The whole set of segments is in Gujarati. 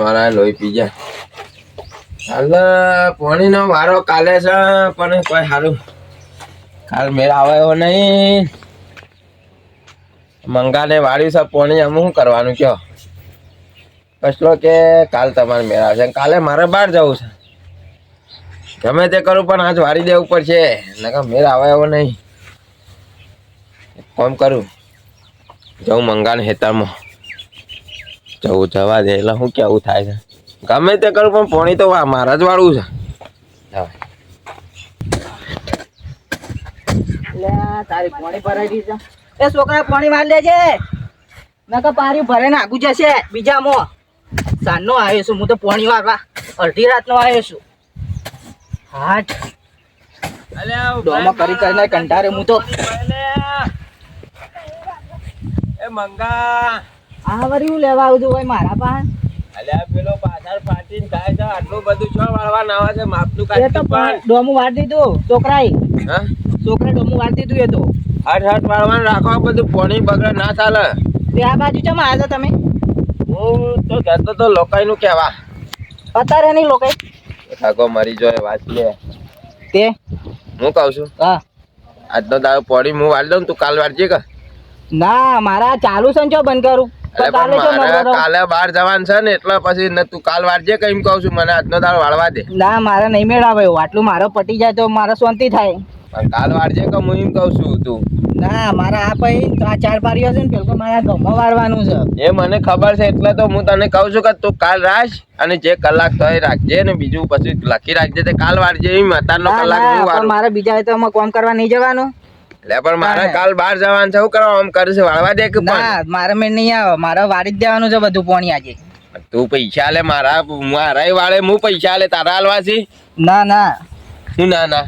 મારા લોહી પી જાય. હાલ પાણીનો વારો કાલે છે પણ કોઈ સારું કાલ મેળ આવે એવો નહીં. મંગાને વાળ્યું છે પાણી, અમે શું કરવાનું કયો? કસલો કે કાલ તમારે મેળ આવશે. કાલે મારે બહાર જવું છે. ગમે તે કરું પણ આજ વાળી દેવું પડશે, નકર મેળ આવે એવો નહીં. કોમ કરું, જવું મંગાને હેતરમાં જવું જવા દે. એટલે શું કેવું થાય છે? ગમે તે કરું પણ પાણી તો મારા જ વાળવું છે. તારી પાણી ભરાઈ ગઈ છે. એ છોકરા પાણી વાર લેજે, નકર પાણી ભરે નાખું જશે. બીજામાં સાંજનો આવ્યો છું હું તો પાણી વારવા, અડધી રાતનો આવ્યો છું. હાટ ડોમાં કરી કરીને કંટાળે હું તો. એ મંગા આ વળી હું લેવા આવું છું ભાઈ મારા પાસે. અલ્યા પેલો પાછળ ફાટીને ખાય છે, આટલું બધું છો વાળવા નાવા છે? માપનું એ તો ડોમું વાર દીધું છોકરાએ. હા છોકરાએ ડોમું વાર દીધું. એ તો હટ હટ વાળવાનું રાખો, બધું પાણી બગડે ના ચાલે. તે આ બાજુ ચમ આવ્યા છો તમે? હું તો કહેતો તો લોકાઈનું કહેવા. અત્યારે નહીં લોકો ઠાકો મરી જાય વાત લે. તે હું કહું છું હા આજનો દાડો પાણી હું વાળી દઉં, તું કાલ વાળજે કે? ના મારા ચાલુ છે ને જો બંધ કરું તો કાલે જો મારે કાલે બહાર જવાનું છે ને એટલે પછી ને તું કાલ વાળજે કે એમ કહું છું. મને આજનો દાડો વાળવા દે. ના મારે નહીં મેળાવે એવું. આટલું મારો પટી જાય તો મારે શાંતિ થાય. પણ કાલ વાળજે કે હું એમ કહું છું. તું ના મારા આ પછી આ 4 પારીઓ છે ને પેલો મારા ઘઉંમાં વાળવાનું છે. એ મને ખબર છે એટલે તો હું તને કહું છું કે તું કાલ રાખ અને જે કલાક થાય રાખજે ને બીજું પછી લખી રાખજે. તે કાલ વાળજે એમ અત્યારનો કલાક હું વાળું. મારે બીજા તો કામ કરવા નહીં જવાનું. એટલે પણ મારે કાલ બહાર જવાનું છે. શું કરવા આમ કરે છે? વાળવા દે કે? ના મારે મેં નહીં આવે. મારે વાળી જ દેવાનું છે બધું પાણી આજે. તું પૈસા લે મારા વાળે, હું પૈસા લે તારા હાલવાથી? ના ના શું ના ના?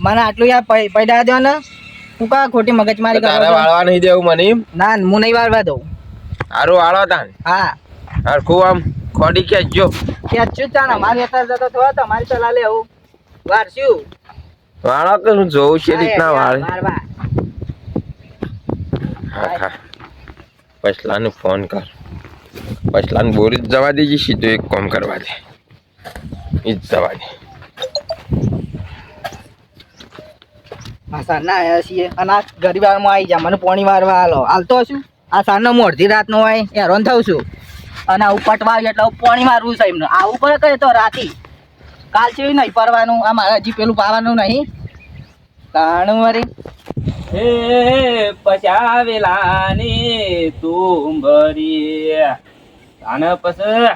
મને આટલું યાર પૈડા દો ને. તું કા ખોટી મગજમારી તારે કરો? વાળવા નહીં દેવું મને એમ? ના હું નહીં વાળવા દઉં. સારું વાળો તાન. હા હરખું આમ ખોડી ખેંચજો. ક્યાં છું તાણ અમારી હેઠળ જતો થયો તમારી સલાહ લેવું વારસ્યું વાળો કે હું જોઉં છે રીતના વાળે. વારવા હા હા પછલાને ફોન કર. પછલાને બોરી જ જવા દેજે, સીધું એક કામ કરવા દે. એ જ જવા દે. હા સાંજના આવ્યા છીએ અને આ ગરીબ વારમાં આવી જા. મને પાણી વારવા હાલો હાલતો છું. આ સાંજનો હું અડધી રાતનો હોય હેરાન થઉં છું. અને આવું પટવા એટલે પાણી મારવું છે એમને. આવું પડે કહે તો રાતી કાલ છે નહીં પરવાનું. આ મારે હજી પેલું પાવાનું નહીં તાણું વળી. હે પચાવેલાની તું ભરી અને પછી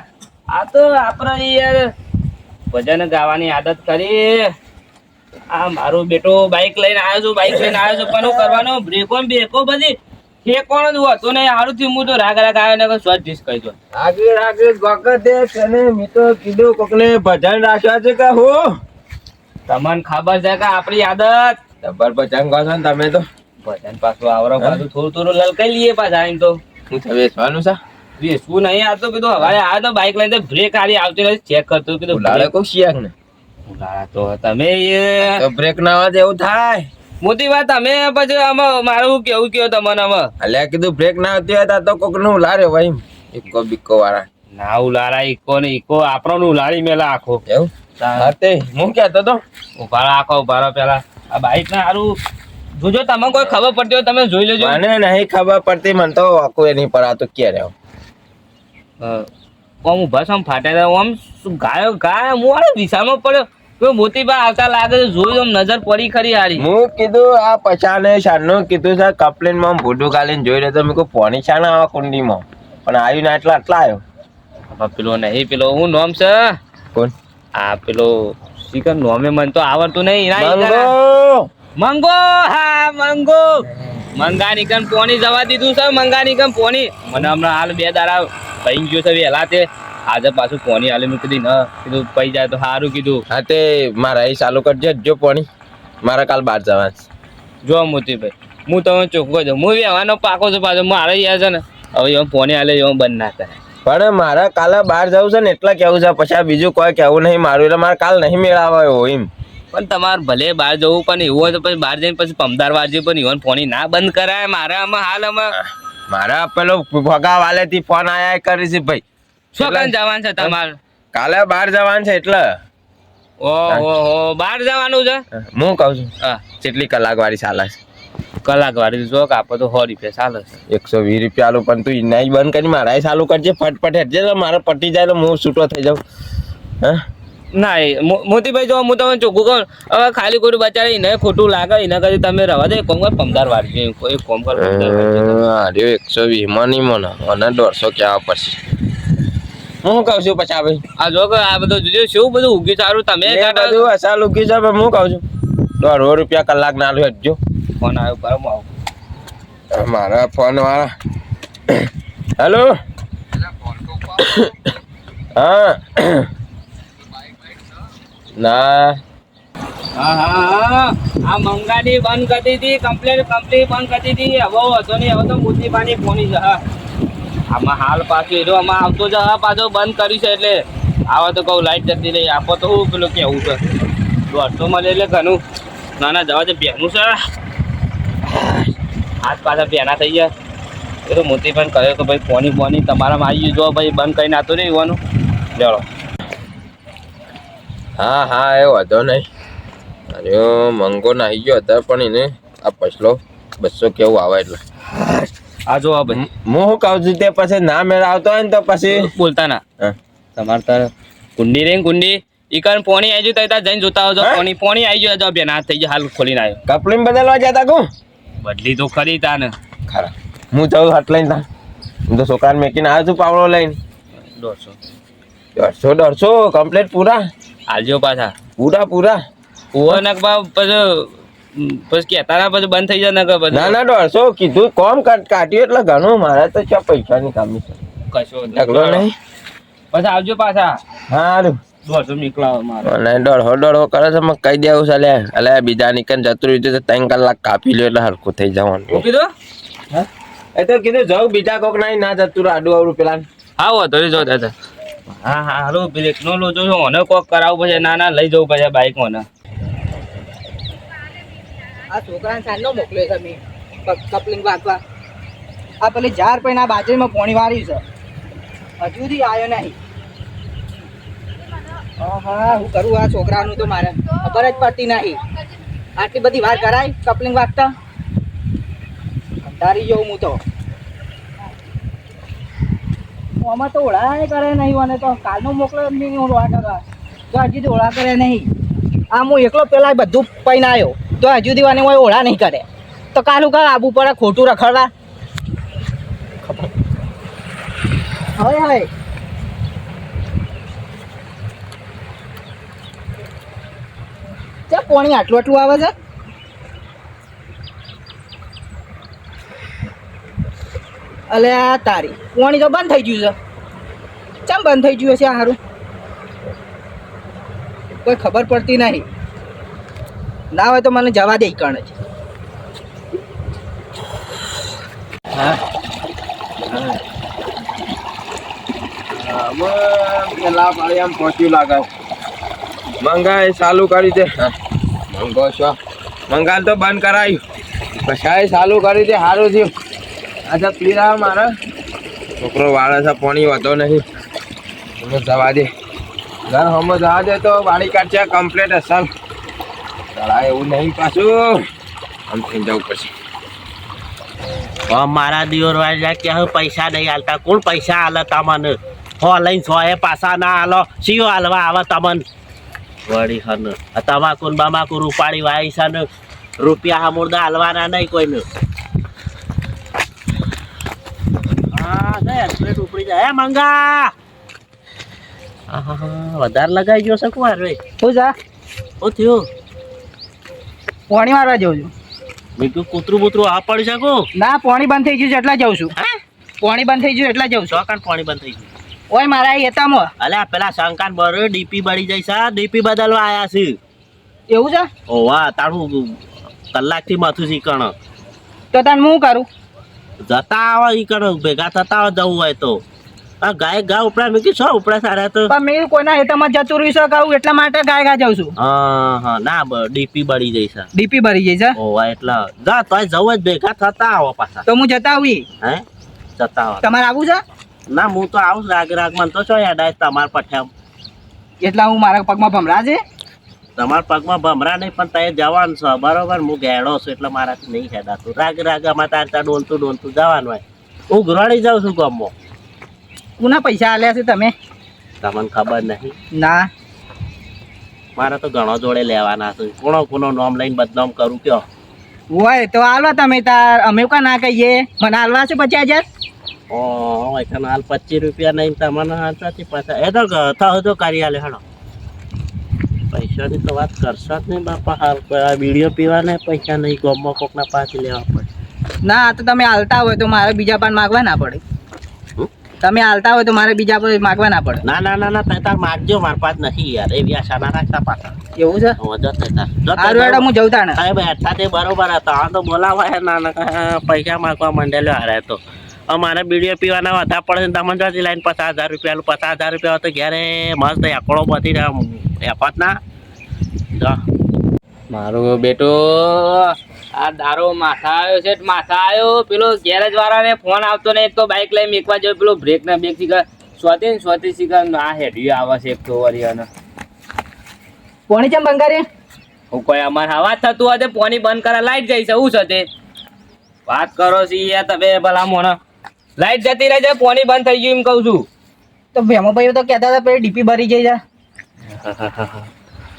આ તો આપણે યાર ભજન ગાવાની આદત કરી. આ મારો બેટો બાઈક લઈને આવ્યો છું, પણ હું કરવાનો બ્રેકો બેકો બધી ઠેકોણ જ હતો ને. સારું થયું હું તો રાગ આવ્યો ને સ્વચ્છ કહી દો. આગળ વખતે તને મેં તો કીધું કોકને ભજન રાખ્યા છે કે હું? તમને ખબર છે કે આપણી આદત જબર ભજન કહો છો ને તમે તો. ભજન પાછું આવરો પાછું થોડું લલકાઈ લઈએ પાછા એમ તો. હું તો વેચવાનું છે. શું નહીં આ તો કીધું હવારે આ તો બાઈક લઈને બ્રેક આરી આવતી નથી ચેક કરતો કીધું ઉલાળે કોઈ શિયાક ને ઉલાળા તો તમે તો બ્રેક ના આવે એવું થાય. મોટી વાત તમે પછી આમાં મારું કેવું કયો તમને આમાં અલ્યા કીધું બ્રેક ના આવતી હોય તો કોક નું ઉલારે ભાઈ ઇકો બિકો વાળા ના ઉલાળા ઈકો ને ઈકો આપણો ઉલાળી મેલા આખો એવું તે હું કહેતો તો ઉભારા આખો ઉભારો પેલા આ બાઈક ને સારું જોજો તમને કોઈ ખબર પડતી હોય તમે જોઈ લેજો. મને નહીં ખબર પડતી. મને તો આખું એની પર આ તો ક્યારે આમ ઉભા છો ફાટ્યા આમ ગાય હું આ દિશામાં પડ્યો કોઈ મોટી બા આવતા લાગે છે. જોઈ આમ નજર પડી ખરી હારી. હું કીધું આ પછાને શાનનું કીધું છે કપલીન માં ભૂડું ગાલીને જોઈ લેતો. મેં કહું પોણી શાના આવા કુંડીમાં પણ આવ્યું ના એટલા આવ્યો. પેલો નહીં પેલો હું નોમ છે કોણ? આ પેલો શીખર નોમે મને તો આવડતું નહીં. મંગો હા મંગો મંગાની કન પોણી જવા દીધું છે. મંગાની કન પોણી મને હમણાં હાલ 2 દાડા પૈન ગયો છે વહેલા તે. આજે પાછું પોણી હાલે મેં કીધું ન કીધું પૈ જાય તો સારું કીધું. હા તે મારા એ ચાલુ કરજે જો પોણી મારે કાલ બહાર જવાનું છે. જો મોતીભાઈ હું તમે ચોખ્ખો છું. હું વ્યવહારનો પાકો છું પાછો મારે યાર છે ને હવે એમ પોણી હાલે એમ બંધ ના થાય. પણ મારે કાલે બહાર જવું છે ને એટલે કેવું છે. પછી બીજું કોઈ કેવું નહીં મારું. એટલે મારે કાલ નહીં મેળાવાયો એમ. પણ તમારે ભલે બહાર જવું પણ એવું હોય તો પછી બહાર જઈને પછી પમદાર વાળજે. પણ ઈવન પોણી ના બંધ કરાય મારે આમાં હાલ આમાં મારા પેલો ભગા વાલેથી ફોન આયા કરી છે ભાઈ. શું કામ જવાનું છે તમારે? કાલે બહાર જવાનું છે એટલે ઓહો બહાર જવાનું છે. હું કહું છું હા કેટલી કલાક વાળી ચાલે છે? કલાક વાળી જો કાપો તો 100 રૂપિયા ચાલે છે. 120 રૂપિયા આલું પણ તું ઇનાઈ બંધ કરી મારા ચાલુ કરજે ફટફટ હેઠજે તો મારે પટી જાય તો હું છૂટો થઈ જાઉં. હા ના એ મોતીભાઈ જો હું તમને ચોખ્ખું કહું હવે ખાલી ખોટું બચારે એને ખોટું લાગે એના કરતા તમે રવા દે કોમ કર પમદાર વાળજો એક કોમ કર પમદાર વાળજો. અરે 120 માં નહીં મને અને 150 કહેવા પછી હું કહું છું પછી ભાઈ આ જો કે આ બધું જોજો શું બધું ઉગી સારું તમે બધું અસાલ ઉગી છે પણ હું કહું છું 100 રૂપિયા કલાક ના લો હેઠજો. ફોન આવ્યો બરાબર આવું મારા ફોન વાળા હેલો હા ના હા આ મંગાડી બંધ કરી દીધી કમ્પ્લીટ બંધ કરી દીધી હવે હતો નહીં હવે તો મોતીભાઈની ફોની છે હા આમાં હાલ પાછું એનો આમાં આવતો છે હા પાછો બંધ કર્યું છે એટલે આવા તો કહું લાઈટ જતી રહી આપો તો હું પેલું કેવું છે 150 મળે એટલે ઘણું ના ના જવા દે બેનું છે હાથ પાછા બેના થઈ ગયા એ તો મોતીભાઈ કહ્યું કે ભાઈ ફોની તમારામાં આવી ગયું જો ભાઈ બંધ કરીને આતો નહીં હોવાનું લેવડો હા હા એ વાંધો નહીં અરે મંગો નાહી ગયો હતો પણ એને આ પછલો 200 કેવું આવે એટલે આ જો આ ભાઈ હું શું કહું છું તે પછી ના મેળ આવતો હોય ને તો પછી બોલતા ના તમારે તાર કુંડી રે કુંડી ઈ કારણ પોણી આવી ગયું ત્યાં જઈને જોતા આવજો પોણી આવી ગયો બે ના થઈ ગયો હાલ ખોલીને આવ્યો કપડીને બદલવા જતા કહું બદલી તો ખરી તાને ખરા હું જાઉં હટ લઈને તા હું તો છોકરાને મેકીને આવ્યો છું પાવડો લઈને 150 કમ્પ્લીટ પૂરા આલજો પાછા પૂરા ઓવો નક પછી કહેતા ના પછી બંધ થઈ જાય ને પછી ના 150 કીધું કોમ કાઢ્યું એટલે ઘણું મારે તો ક્યાં પૈસાની કામી છે કશો ઢગલો નહીં પછી આવજો પાછા સારું 200 નીકળાવો મારે અને દોડો કરે છે મેં કહી દેવું છે એટલે બીજા નીકળ જતું રહ્યું છે 3 કલાક કાપી લો એટલે હરખું થઈ જવાનું કીધું એ તો કીધું જાઉં બીજા કોક ના જતું રહ્યું આડું આવડું પેલા હા વાંધો નહીં જો દાદા હા હાલો બ્રેક નો લો જો મને કોક કરાવવું પછી ના લઈ જવું પછી બાઈક મને આ છોકરાને સાંજનો મોકલ્યો છે મેં કપલિંગ વાગવા આ પેલી જાર પૈન આ બાજરીમાં પોણી વાર્યું છે હજુ સુધી આવ્યો નહીં હા હું કરું આ છોકરાનું તો મારે ખબર જ પડતી નહીં આટલી બધી વાર કરાય કપલિંગ વાગતા કંટાળી જવું હું તો આમાં તો ઓળા કરે નહીં અને તો કાલનો મોકલો નહીં ઓળા કરવા તો હજી તો ઓળા કરે નહીં આ હું એકલો પેલા બધું પૈને આવ્યો તો હજુ દીવાને હોય ઓળા નહીં કરે તો કાલું કા આબુ પડે ખોટું રખડવા હવે ચા પાણી આટલું આવે છે અલે આ તારી પાણી તો બંધ થઈ ગયું છે ચમ બંધ થઈ ગયું છે આ સારું કોઈ ખબર પડતી નહીં ના હોય તો મને જવા દે કણ જ પેલા પાણી આમ પહોંચ્યું લાગે મંગાઈ ચાલુ કરી દે મંગો છો મંગાલ તો બંધ કરાયું પછી ચાલુ કરી દે સારું થયું અચ્છા પીરા મારા છોકરો વાળે છે પાણી વધો નહીં જવા દે ઘર હમો જવા દે તો વાળી કાઢશે કમ્પ્લીટ અસલ ચડા એવું નહીં પાછું આમ થઈ જવું પછી મારા દિયોર વાળા કે હવે પૈસા નહીં હાલતા કોણ પૈસા હાલે તમને હો લઈને સો એ પાછા ના હાલો સીઓ હાલવા આવે તમને વળી હન તમાકુ બમાકુ રૂપાળી વાય છે ને રૂપિયા હમુરદા હાલવાના નહીં કોઈને હા એક્સપ્રેસ ઉપડી જાય મંગા વધારે લગાઈ ગયો છે કુમાર ભાઈ શું છે શું થયું પાણી મારવા જઉં છું બીજું કૂતરું બૂતરું આ પડી શકું ના પાણી બંધ થઈ ગયું છે એટલા જઉં છું પાણી બંધ થઈ ગયું એટલા જઉં છું ચોકાન પાણી બંધ થઈ ગયું ઓય મારા એતામાં અલ્યા પેલા શંકાન બર ડીપી બળી જાય છે ડીપી બદલવા આયા છે એવું છે ઓ વાહ તારું કલાકથી માથું શીખણ તો તને હું કરું જતા આવો ઈ કરો ભેગા થતા આવો જવું હોય તો આ ગાય ગા ઉપડા મૂકી છો ઉપડા સારા તો પણ મેં કોઈના હેતામાં જતું રહ્યું છે કહું એટલા માટે ગાય ગા જાઉં છું હા ના ડીપી બળી જાય છે ડીપી ભરી જાય છે ઓ વાહ એટલા જા તોય જવું જ ભેગા થતા આવો પાછા તો હું જતા આવી હે જતા હોય તમારે આવું છે ના હું તો આવું રાગ મને તો છો યાદ આવે તમારા પઠ્યા એટલા હું મારા પગમાં ભમરા છે તમારા પગમાં ભમરા નહીં પણ ત્યાં જવાનું છે બરોબર હું ગેડો છું એટલે મારાથી નહીં હેડાતું રાગ આમાં તારતા ડોલતું જવાનું હોય હું ઘરવાળી જાઉં છું ગામમાં કોના પૈસા આલ્યા છે તમે તમને ખબર નહીં ના મારે તો ઘણો જોડે લેવાના છે કોનો નામ લઈને બદનામ કરું કયો હોય તો આલો તમે તાર અમે કા ના કહીએ મને આલવા છે 50,000 ઓ એટલે હાલ 25 રૂપિયા નહીં તમને હાલતાથી પાછા એ તો થાવ તો કરી આલે હેડો પૈસાની તો વાત કરશો જ નહીં બાપા હાલ બીડીઓ પીવાના પૈસા નહીં ગામમાં કોકના પાસે લેવા પડે ના આ તો તમે આલતા હોય તો મારે બીજા પણ માગવા ના પડે તમે આલતા હોય તો મારે બીજા પર માગવા ના પડે ના તાર માગજો માર પાસે નહીં યાર એ વ્યાસા ના રાખતા પાછા એવું છે હું જતો તાર હારું હેડો હું જઉં તાણે સાહેબ હેઠા તે બરોબર હતા આ તો બોલાવા ના પૈસા માગવા માંડેલો હારે તો અમારે બીડીઓ પીવાના વધા પડે તમને જો લાઈને 50,000 રૂપિયા 50,000 રૂપિયા તો ઘેરે મસ્ત એકડો બધી એપાત ના જો મારું બેટો આ દારો માથા આવ્યો છે માથા આવ્યો પેલો ગેરેજ વાળાને ફોન આવતો ને એક તો બાઇક લઈને મેકવા જયો પેલો બ્રેક ના બેક શીખર શીખર આ હેડ્યું આવે છે એક તો વળી અને પોણી ચમ બંધ કરી હું કોઈ અમારે અવાજ થતું હોય પોણી બંધ કરે લાઈટ જાય છે શું છે તે વાત કરો છો યાર તમે ભલા મોણા લાઈટ જતી રહે છે પોણી બંધ થઈ ગયું એમ કહું છું તો ભેમો ભાઈઓ તો કહેતા હતા પેલી ડીપી ભરી જઈ જા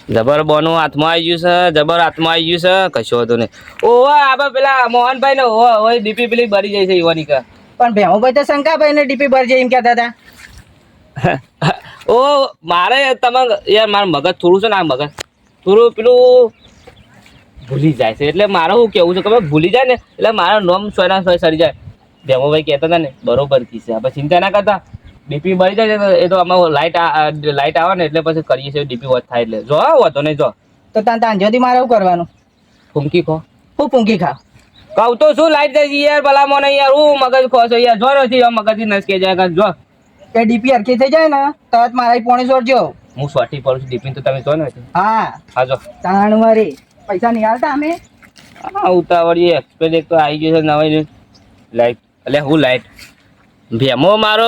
જબર બોનું હાથમાં આવી ગયું છે જબર હાથમાં આવી ગયું છે કશો હતો નહીં ઓવા આપણે પેલા મોહનભાઈ ને ઓય ડીપી પેલી ભરી જાય છે ઈવાની કા પણ ભેમો ભાઈ તો શંકાભાઈ ને ડીપી ભરી જાય એમ કહેતા હતા ઓ મારે તમે યાર મારું મગજ થોડું છે ને આ મગજ થોડું પેલું ભૂલી જાય છે એટલે મારે શું કેવું છે કે ભૂલી જાય ને એટલે મારા નોમ સોયના સોય સરી જાય ભેમોભાઈ કહેતા હતા ને બરોબર કી છે આપણે ચિંતા ના કરતા ડીપી ભરી જાય ને એ તો આમાં લાઇટ આવે ને એટલે પછી કરીએ છીએ ડીપી વોચ થાય એટલે જો હોતો નહીં જો તો તાન તાંજોથી મારે શું કરવાનું ફૂંકી ખો હું પૂંકી ખાવ કહું તો શું લાઈટ જાય છે યાર ભલા મને યાર હું મગજ ખો છો યાર જો નથી મગજથી નસકે જાય જો કે ડીપી હરખી થઈ જાય ને તરત મારા પોણી છોડજો હું સોટી પડું છું ડીપી તો તમે જો ને હા હા જો તાણ મારી પૈસા નહીં આલતા અમે હા ઉતાવળી એક્સપ્રેસ એક તો આવી ગયું છે નવાઈ લાઈટ એટલે હું લાઈટ ભેમો મારો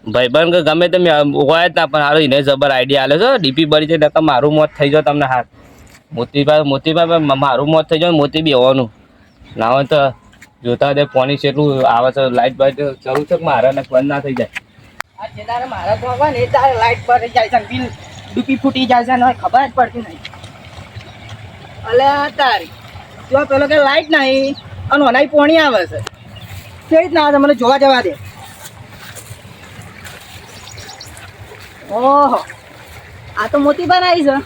ભાઈબંધ ગમે તમે હોય જ ના પણ હારો એને જબર આઈડિયા આલે છે ડીપી ભરી છે નકર મારું મોત થઈ જાય તમને હાથ મોતીભાઈ મારું મોત થઈ જાય મોતી બી હોવાનું ના હોય તો જોતા દે પાણી કેટલું આવે છે લાઈટ બાઈટ ચાલુ છે મારે ને બંધ ના થઈ જાય આ જે તારે મારા તો હોય ને તારે લાઈટ ભરી જાય છે બિલ ડીપી ફૂટી જાય છે ને ખબર જ પડતી નહીં અલે તારી જો પેલો કે લાઈટ નહીં અને ઓનાઈ પોણી આવે છે કેવી રીતના આવે છે મને જોવા જવા દે ઓહો આ તો મોતી બનાવી છે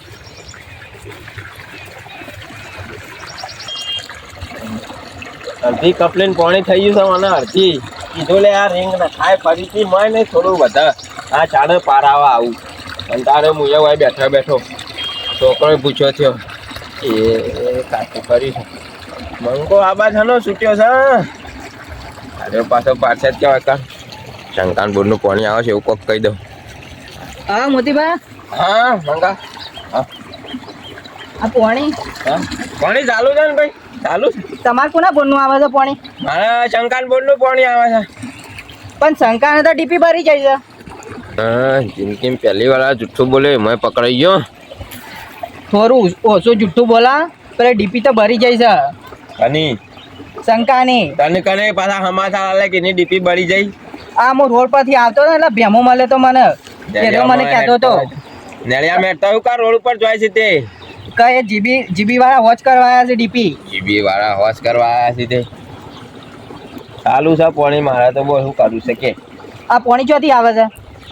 અડધી કપલીન પાણી થઈ ગયું છે મને અડધી કીધું લે આ રીંગ ને ખાય ફરીથી મળે ને થોડું વધારે આ ચાડે પારાવા આવું અને તારે હું એવું બેઠો છોકરો પૂછ્યો થયો એ કાચું કરી છે મંગો આબા છે નો છૂટ્યો છે અરે પાછો પાછળ જ કહેવાય કા શંકાન બોરનું પાણી આવે છે એવું કોક કહી દઉં હા મોતીબા હા મંગા હા આ પોણી હા પાણી ચાલુ છે ને ભાઈ ચાલુ છે તમારે કોના બોરનું આવે છે પોણી મારા શંકાન બોરનું પાણી આવે છે પણ શંકાને તો ડીપી ભરી જાય છે હા જિંદગી પહેલી વાર જુઠ્ઠું બોલે મેં પકડાઈ ગયો થોડું ઓછું જુઠ્ઠું બોલા પેલા ડીપી તો ભરી જાય છે અને શંકાની તને કને પાછા હમાસા આલે કે ની ડીપી બળી જાય આ હું રોડ પરથી આવતો ને એટલે ભેમો મળે તો મને મને કહેતો હતો નેળિયા મેટતા હું કા રોડ ઉપર જોઈ છે તે કે જીબી વાળા વોચ કરવા આવ્યા છે ડીપી જીબી વાળા હોશ કરવા આવ્યા છે તે ચાલુ છે પાણી મારા તો બોલ શું કરું છે કે આ પોણી ચોથી આવે છે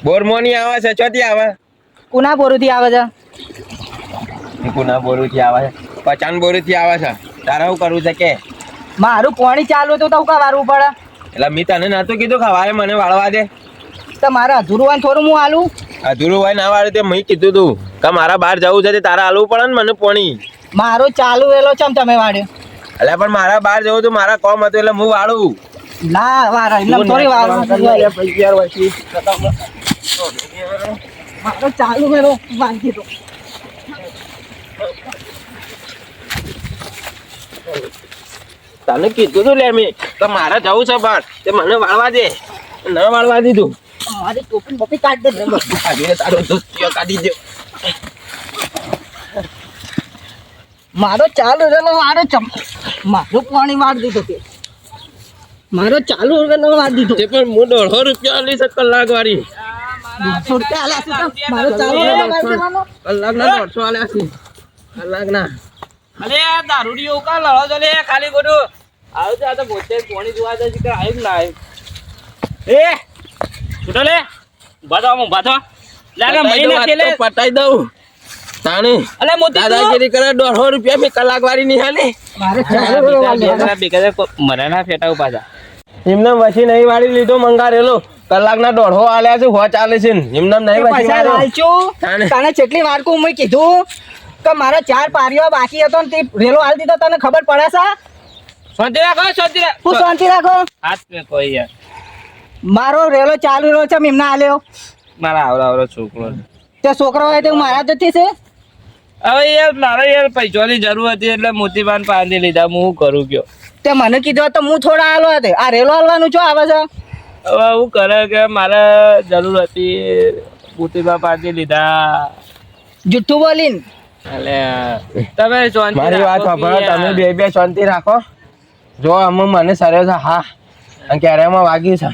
બોરમોની આવે છે ચોથી આવે કુના બોરુથી આવે છે કુના બોરુથી આવે છે પચાન બોરુથી આવે છે તારે શું કરવું છે કે મારું પોણી ચાલુ હતું તો કા વારવું પડે એટલે મેં તને નતું કીધું ખવારે મને વાળવા દે તો મારે અધૂરું હોય ને થોડું હું આલું અધૂરું હોય ના વાળે તે મેં કીધું તું કે મારા બહાર જવું છે તે તારે આલવું પડે ને મને પોણી મારું ચાલુ વેલો ચમ તમે વાળ્યો એટલે પણ મારા બહાર જવું તું મારા કોમ હતું એટલે હું વાળું ના વાળા એટલે થોડી વાર મારો ચાલુ વેલો વાંચી દો તને કીધું તું લે મેં કે મારે જવું છે પણ તે મને વાળવા દે ન વાળવા દીધું મારી ટોપી બપી કાઢ દે કાઢીને તારો દોસ્ત કાઢી દે મારો ચાલુ રેલો મારું પાણી વાર દીધું તે મારો ચાલુ રેલો વાર દીધો તે પણ હું 150 રૂપિયા લઈ શકે કલાક વાળી 200 રૂપિયા આલ્યા છે તો મારો ચાલુ રેલો વાર દેવાનો કલાક ના 150 આલ્યા છે કલાક ના અલે દારૂડિયો કા લડો છો લે ખાલી ખોટું આવ તો આ તો પોતે પોણી જોવા જાય છે કે આવ્યું ના આવ્યું એ છૂટો લે ઉભા થો લે ને મહિને કેલે પટાઈ દઉં તાણી અલે મોતી દાદાગીરી કરે 150 રૂપિયા મેં કલાક વાળી નહીં હાલે મારે ચાલુ રેલો વાર દેવાનો બેકા મને ના ફેટાવ પાછા એમને વસી નહીં વાળી લીધો મંગારેલો કલાક ના 150 આલ્યા છે હો ચાલે છે એમને નહીં વસી પૈસા વાળ્યો. લાલચુ તાણે. તને કેટલી વાર કહું મેં કીધું કે મારા 4 પારીઓ બાકી હતો ને તે રેલો હાલ દીધો તને ખબર પડે છે શાંતિ રાખો હું શાંતિ રાખો હાથ મે કોઈ યાર મારો રેલો ચાલુ રહ્યો છે એમને આલ્યો મારા આવડો છોકરો તે છોકરો હોય તે હું મારા જતી છે હવે યાર મારે યાર પૈસાની જરૂર હતી એટલે મોતીબાન પાંધી લીધા હું શું કરું કયો તે મને કીધું તો હું થોડા હાલો હતો આ રેલો હાલવાનું છો આવે છે હવે હું કરે કે મારે જરૂર હતી મોતીબા પાંધી લીધા જુઠ્ઠું બોલીને એટલે તમે શાંતિ મારી વાત રાખો સાંભળો કે તમે બે શાંતિ રાખો જો અમુક મને સર્યો છે હા અને ક્યારેમાં વાગ્યું છે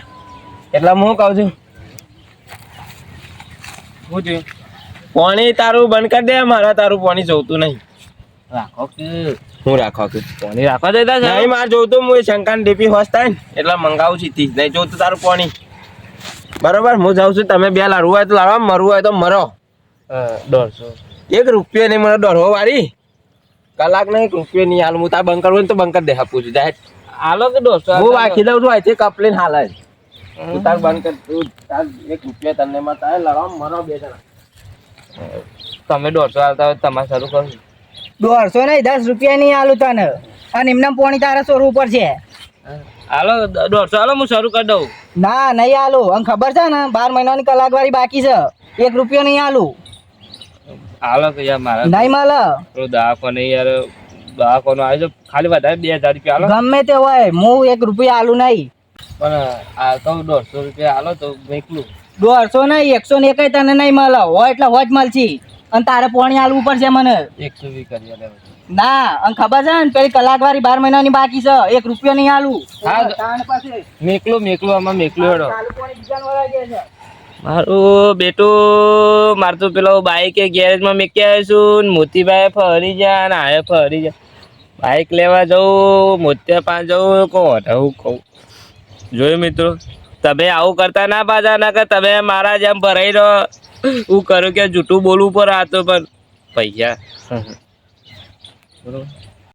એટલે હું કહું છું શું થયું? પાણી તારું બંધ કરી દે મારા તારું પાણી જોતું નહીં રાખો કે હું રાખો કે પાણી રાખવા દેતા છે નહીં મારે જોતું હું શંકાન ડીપી હોશ થાય ને એટલે મંગાવું છું તી નહીં જોતું તારું પાણી બરોબર હું જાઉં છું તમે બે લાડવું હોય તો લાડવા મરવું હોય તો મરો 150 1 રૂપિયો નહીં મને 150 વાળી કલાક નહીં 1 રૂપિયો નહીં હાલ હું તાર બંધ કરવું હોય ને તો બંધ કરી દે આપું છું જાય આલો કે 200 હું વાંચી દઉં છું અહીંથી કપલીને હાલ જ તું તાર બંધ કર તું તાર 1 રૂપિયા તને માં તારે લડવા મરો બે જણા તમે 200 આવતા હોય તમારે શરૂ કરું 150 નહીં 10 રૂપિયા નહીં આલું તને અને એમને પોણી તારે સોરવું પડશે હાલો 200 હાલો હું શરૂ કરી દઉં ના નહીં આલું અને ખબર છે ને 12 મહિનાની કલાક વાળી બાકી છે 1 રૂપિયો નહીં આલું હાલો કે યાર મારા નહીં મળે દવાખાને યાર દવાખાનો આવ્યો છે ખાલી વધારે 2000 રૂપિયા હાલો ગમે તે હોય હું 1 રૂપિયા આલું નહીં પણ આ તો 200 રૂપિયા હાલો તો મેકલું 150 નહીં 101 તને નહીં મળે હોય એટલે હોય જ મળશે અને તારે પોણી આલવું પડશે મને 120 કરી આલે ના અને ખબર છે ને પેલી કલાક વાળી 12 મહિનાની બાકી છે 1 રૂપિયો નહીં આલું હા. તાણ પાસે મેકલું આમાં મેકલું હેડો ચાલુ પોણી બીજાને વળાઈ દે છે મારું બેટું મારે તો પેલો બાઈક ગેરેજમાં મેકી આવ્યો છું ને મોતીભાઈ ફરી જા ને આયે ફરી જા બાઈક લેવા જવું મોતિયા પાંચ જવું કોણ હું કહું જોયું મિત્રો તમે આવું કરતા ના પાછા ના કે તમે મારા જેમ ભરાઈ રહો હું કરું કે જૂઠું બોલવું પર આ તો પણ પૈસા બરોબર